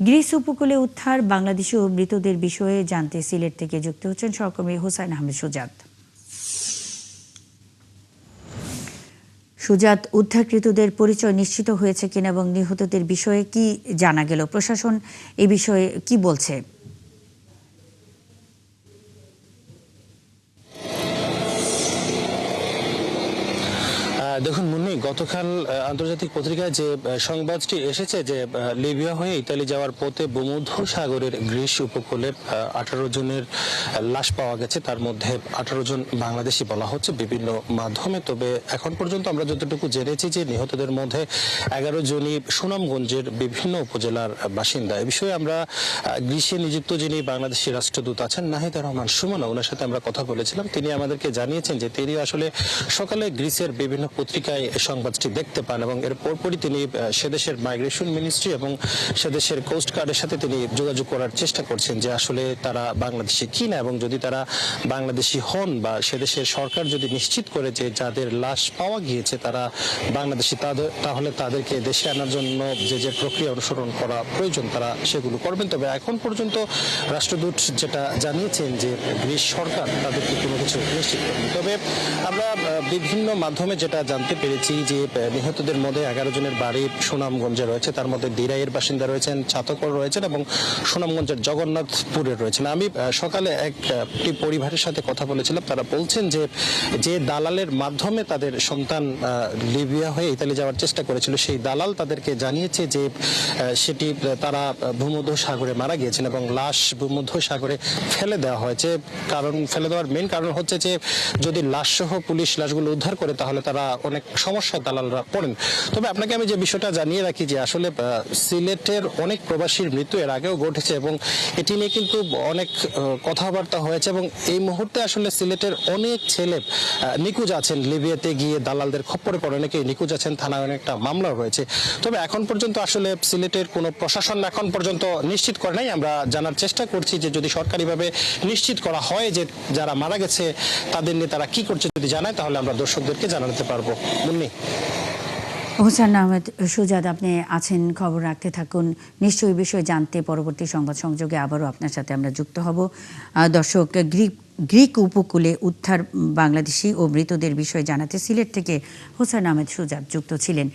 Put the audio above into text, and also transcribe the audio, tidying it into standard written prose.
Greece উপকূলে উদ্ধার বাংলাদেশি ও মৃতদের বিষয়ে জানতে সিলেট থেকে যুক্ত হচ্ছেন সহকর্মী হোসাইন আহমেদ সুজাত। সুজাত, উদ্ধারকৃতদের পরিচয় নিশ্চিত হয়েছে কিনা এবং নিহতদের বিষয়ে কি জানা গেল? প্রশাসন এ বিষয়ে কি বলছে? দেখুন মুন্নি, গতকাল আন্তর্জাতিক পত্রিকায় যে সংবাদটি এসেছে যে লিবিয়া হয়ে ইতালি যাওয়ার পথে ভূমধ্যসাগরের গ্রিস উপকূলে 18 জনের লাশ পাওয়া গেছে। তার মধ্যে 18 জন বাংলাদেশি বলা হচ্ছে বিভিন্ন মাধ্যমে। তবে এখন পর্যন্ত আমরা যতটুকু জেনেছি যে নিহতদের মধ্যে 11 জনই সুনামগঞ্জের বিভিন্ন উপজেলার বাসিন্দা। এ বিষয়ে আমরা গ্রিসে নিযুক্ত যিনি বাংলাদেশি রাষ্ট্রদূত আছেন নাহিদা রহমান সুমনা, ওনার সাথে আমরা কথা বলেছিলাম। তিনি আমাদেরকে জানিয়েছেন যে তিনি আসলে সকালে গ্রিসের বিভিন্ন পত্রিকায় সংবাদটি দেখতে পান এবং এর পরপরই তিনি সেদেশের মাইগ্রেশন মিনিস্ট্রি এবং সেদেশের কোস্ট গার্ডের সাথে তিনি যোগাযোগ করার চেষ্টা করছেন যে আসলে তারা বাংলাদেশি কিনা, এবং যদি তারা বাংলাদেশি হন বা সেদেশের সরকার যদি নিশ্চিত করে যে যাদের লাশ পাওয়া গিয়েছে তারা বাংলাদেশি, তাহলে তাদেরকে দেশে আনার জন্য যে যে প্রক্রিয়া অনুসরণ করা প্রয়োজন তারা সেগুলো করবেন। তবে এখন পর্যন্ত রাষ্ট্রদূত যেটা জানিয়েছেন যে গ্রিস সরকার তাদেরকে কোনো কিছু নিশ্চিত করেনি। তবে আমরা বিভিন্ন মাধ্যমে যেটা জানতে পেরেছি যে নিহতদের মধ্যে 11 জনের বাড়ি সুনামগঞ্জে রয়েছে। তার মধ্যে দিরাইয়ের বাসিন্দা রয়েছেন, চাতকর রয়েছেন এবং সুনামগঞ্জের জগন্নাথপুরের রয়েছেন। আমি সকালে একটি পরিবারের সাথে কথা বলেছিলাম। তারা বলছেন যে দালালের মাধ্যমে তাদের সন্তান লিবিয়া হয়ে ইতালি যাওয়ার চেষ্টা করেছিল, সেই দালাল তাদেরকে জানিয়েছে যে সেটি তারা ভূমধ্যসাগরে মারা গিয়েছেন এবং লাশ ভূমধ্যসাগরে ফেলে দেওয়া হয়েছে। কারণ ফেলে দেওয়ার মেইন কারণ হচ্ছে যে যদি লাশ সহ পুলিশ লাশগুলো উদ্ধার করে তাহলে তারা অনেক সমস্যায় দালালরা পড়েন। তবে আপনাকে আমি যে বিষয়টা জানিয়ে রাখি যে আসলে সিলেটের অনেক প্রবাসীর মৃত্যু এর আগেও ঘটেছে এবং এটি নিয়ে কিন্তু অনেক কথাবার্তা হয়েছে এবং এই মুহূর্তে আসলে সিলেটের অনেক ছেলে নিখোঁজ আছেন। লিবিয়াতে গিয়ে দালালদের খপ্পরে পড়ে অনেকেই নিখোঁজ আছেন, থানায় অনেকটা মামলা রয়েছে। তবে এখন পর্যন্ত আসলে সিলেটের কোনো প্রশাসন এখন পর্যন্ত নিশ্চিত করে নাই। আমরা জানার চেষ্টা করছি যে যদি সরকারিভাবে নিশ্চিত করা হয় যে যারা মারা গেছে তাদের নিয়ে তারা কি করছে, যদি জানায় তাহলে আমরা দর্শকদেরকে জানাতে পারবো। মুন্নি। হোসাইন আহমেদ সুজাত, আপনি আছেন, খবর রাখতে থাকুন। নিশ্চয়ই বিষয় জানতে পরবর্তী সংবাদ সংযোগে আবারও আপনার সাথে আমরা যুক্ত হব। দর্শক, গ্রিক উপকূলে উদ্ধার বাংলাদেশি ও মৃতদের বিষয়ে জানাতে সিলেট থেকে হোসাইন আহমেদ সুজাত যুক্ত ছিলেন।